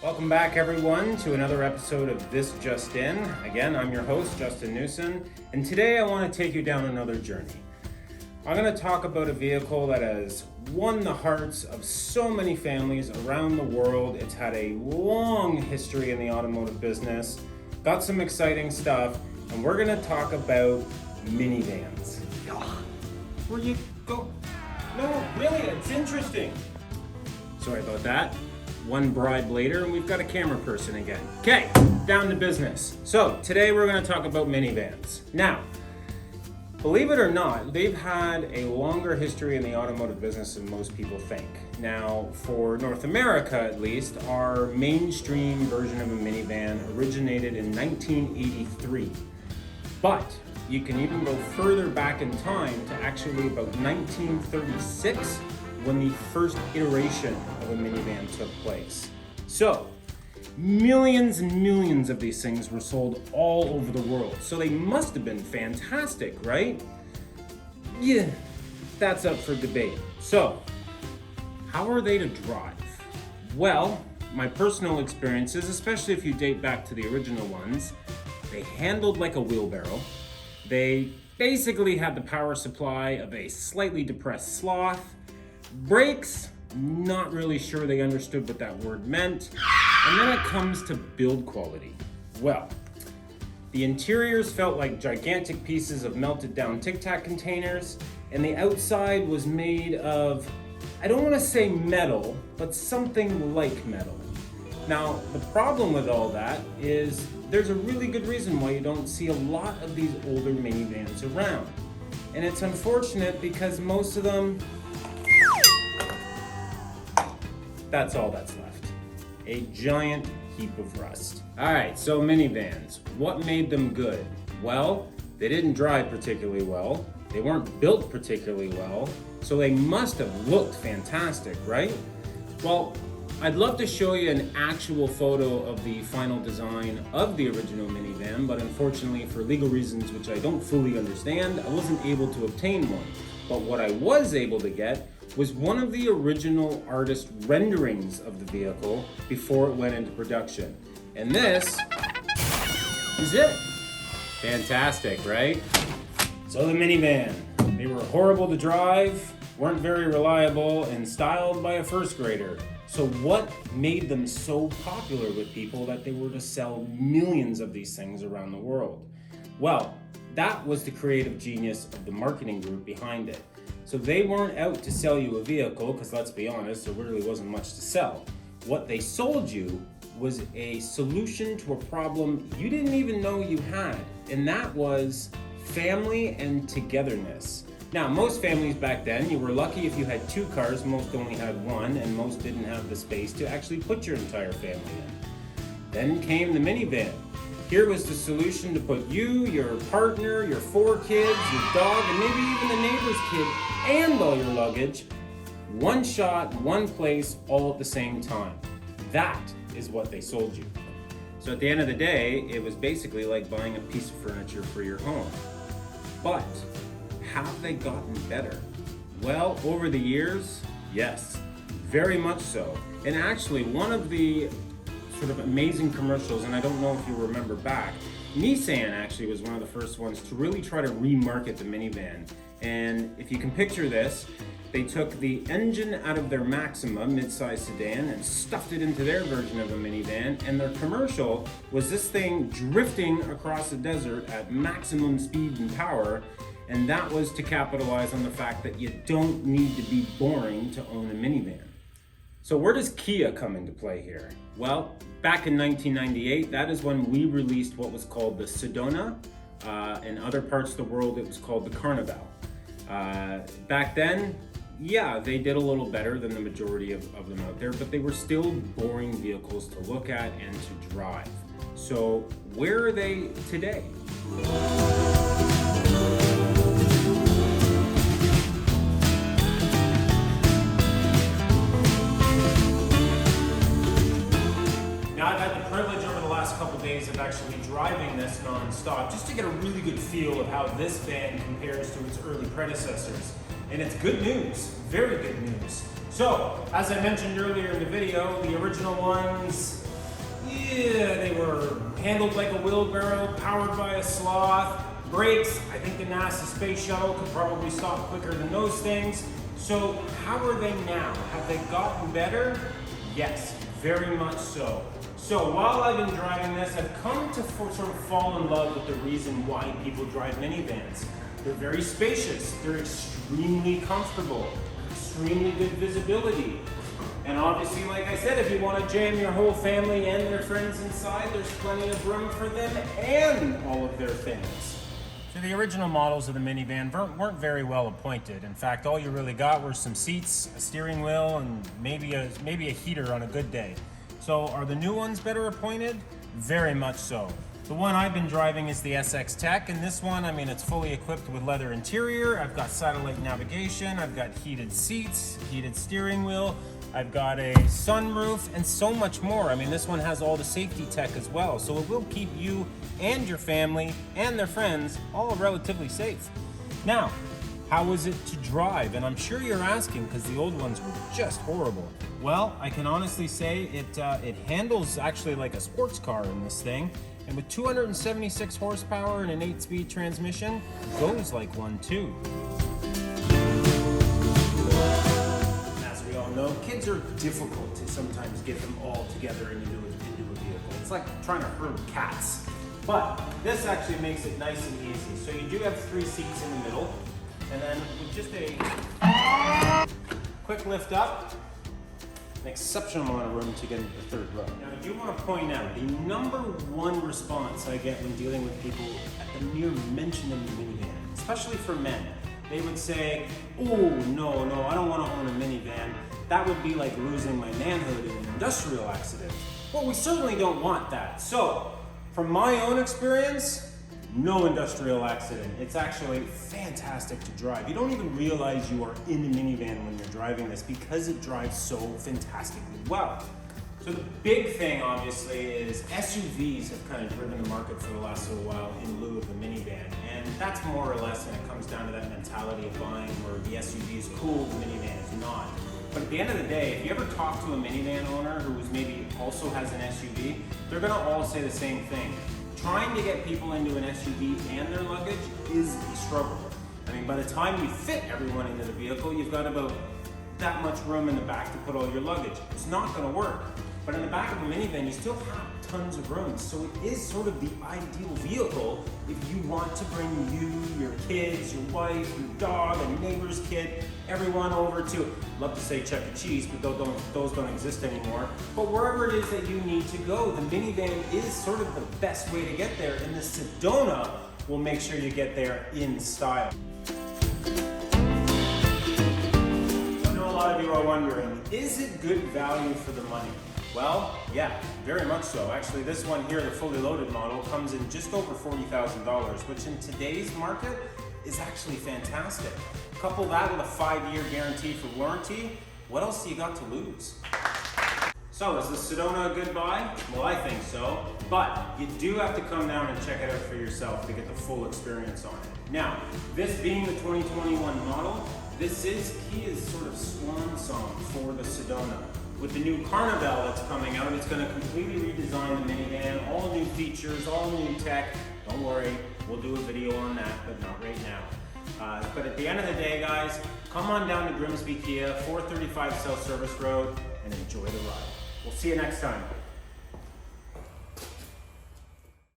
Welcome back, everyone, to another episode of This Just In. Again, I'm your host, Justin Newson, and today I want to take you down another journey. I'm going to talk about a vehicle that has won the hearts of so many families around the world. It's had a long history in the automotive business, got some exciting stuff, and we're going to talk about minivans. Where you go? No, really, it's interesting. Sorry about that. One bribe later, and we've got a camera person again. Okay, down to business. So today we're going to talk about minivans. Now, believe it or not, they've had a longer history in the automotive business than most people think. Now, for North America at least, our mainstream version of a minivan originated in 1983. But you can even go further back in time to actually about 1936, when the first iteration of a minivan took place. So, millions and millions of these things were sold all over the world. So they must have been fantastic, right? Yeah, that's up for debate. So, how are they to drive? Well, my personal experiences, especially if you date back to the original ones, they handled like a wheelbarrow. They basically had the power supply of a slightly depressed sloth. Brakes, not really sure they understood what that word meant. And then it comes to build quality. Well, the interiors felt like gigantic pieces of melted down Tic Tac containers, and the outside was made of, I don't want to say metal, but something like metal. Now, the problem with all that is there's a really good reason why you don't see a lot of these older minivans around. And it's unfortunate because most of them, that's all that's left. A giant heap of rust. All right, so minivans, what made them good? Well, they didn't drive particularly well. They weren't built particularly well, so they must have looked fantastic, right? Well, I'd love to show you an actual photo of the final design of the original minivan, but unfortunately for legal reasons which I don't fully understand, I wasn't able to obtain one. But what I was able to get was one of the original artist renderings of the vehicle before it went into production. And this is it. Fantastic, right? So the minivan, they were horrible to drive, weren't very reliable, and styled by a first grader. So what made them so popular with people that they were to sell millions of these things around the world? Well, that was the creative genius of the marketing group behind it. So they weren't out to sell you a vehicle, because let's be honest, there really wasn't much to sell. What they sold you was a solution to a problem you didn't even know you had, and that was family and togetherness. Now, most families back then, you were lucky if you had two cars, most only had one, and most didn't have the space to actually put your entire family in. Then came the minivan. Here was the solution to put you, your partner, your 4 kids, your dog, and maybe even the neighbor's kid, and all your luggage, one shot, one place, all at the same time. That is what they sold you. So at the end of the day, it was basically like buying a piece of furniture for your home. But have they gotten better? Well, over the years, yes, very much so. And actually, one of the sort of amazing commercials, and I don't know if you remember back, Nissan actually was one of the first ones to really try to remarket the minivan. And if you can picture this, they took the engine out of their Maxima mid-size sedan and stuffed it into their version of a minivan, and their commercial was this thing drifting across the desert at maximum speed and power, and that was to capitalize on the fact that you don't need to be boring to own a minivan. So where does Kia come into play here? Well, back in 1998, that is when we released what was called the Sedona. In other parts of the world, it was called the Carnival. Back then, yeah, they did a little better than the majority of them out there, but they were still boring vehicles to look at and to drive. So where are they today? Now, I've had the privilege over the last couple days of actually driving this non-stop just to get a really good feel of how this van compares to its early predecessors. And it's good news, very good news. So, as I mentioned earlier in the video, the original ones, yeah, they were handled like a wheelbarrow, powered by a sloth. Brakes, I think the NASA space shuttle could probably stop quicker than those things. So how are they now? Have they gotten better? Yes, very much so. So while I've been driving this, I've come to sort of fall in love with the reason why people drive minivans. They're very spacious, they're extremely comfortable, extremely good visibility. And obviously, like I said, if you want to jam your whole family and their friends inside, there's plenty of room for them and all of their things. So the original models of the minivan weren't very well appointed. In fact, all you really got were some seats, a steering wheel, and maybe a heater on a good day. So are the new ones better appointed? Very much so. The one I've been driving is the SX Tech, and this one, I mean, it's fully equipped with leather interior. I've got satellite navigation, I've got heated seats, heated steering wheel, I've got a sunroof, and so much more. I mean, this one has all the safety tech as well, so it will keep you and your family and their friends all relatively safe. Now, how is it to drive? And I'm sure you're asking because the old ones were just horrible. Well, I can honestly say it handles actually like a sports car in this thing. And with 276 horsepower and an 8-speed transmission, goes like one too. As we all know, kids are difficult to sometimes get them all together into a vehicle. It's like trying to herd cats. But this actually makes it nice and easy. So you do have 3 seats in the middle, and then with just a quick lift up, an exceptional amount of room to get into the 3rd row. Now, I do want to point out the #1 response I get when dealing with people at the mere mention of the minivan, especially for men. They would say, oh, no, I don't want to own a minivan. That would be like losing my manhood in an industrial accident. Well, we certainly don't want that. So, from my own experience, no industrial accident. It's actually fantastic to drive. You don't even realize you are in a minivan when you're driving this because it drives so fantastically well. So the big thing, obviously, is SUVs have kind of driven the market for the last little while in lieu of the minivan. And that's more or less when it comes down to that mentality of buying where the SUV is cool, the minivan is not. But at the end of the day, if you ever talk to a minivan owner who maybe also has an SUV, they're gonna all say the same thing. Trying to get people into an SUV and their luggage is a struggle. I mean, by the time you fit everyone into the vehicle, you've got about that much room in the back to put all your luggage. It's not gonna work. But in the back of a minivan, you still have tons of room. So it is sort of the ideal vehicle if you want to bring you, your kids, your wife, your dog, a neighbor's kid, everyone over to, love to say Chuck E. Cheese, but those don't exist anymore. But wherever it is that you need to go, the minivan is sort of the best way to get there. And the Sedona will make sure you get there in style. I know a lot of you are wondering, is it good value for the money? Well, yeah, very much so. Actually, this one here, the fully loaded model, comes in just over $40,000, which in today's market is actually fantastic. Couple that with a 5-year guarantee for warranty, what else do you got to lose? So, is the Sedona a good buy? Well, I think so, but you do have to come down and check it out for yourself to get the full experience on it. Now, this being the 2021 model, this is Kia's sort of swan song for the Sedona. With the new Carnival that's coming out, it's going to completely redesign the minivan, all new features, all new tech. Don't worry, we'll do a video on that, but not right now. But at the end of the day, guys, come on down to Grimsby Kia, 435 South Service Road, and enjoy the ride. We'll see you next time.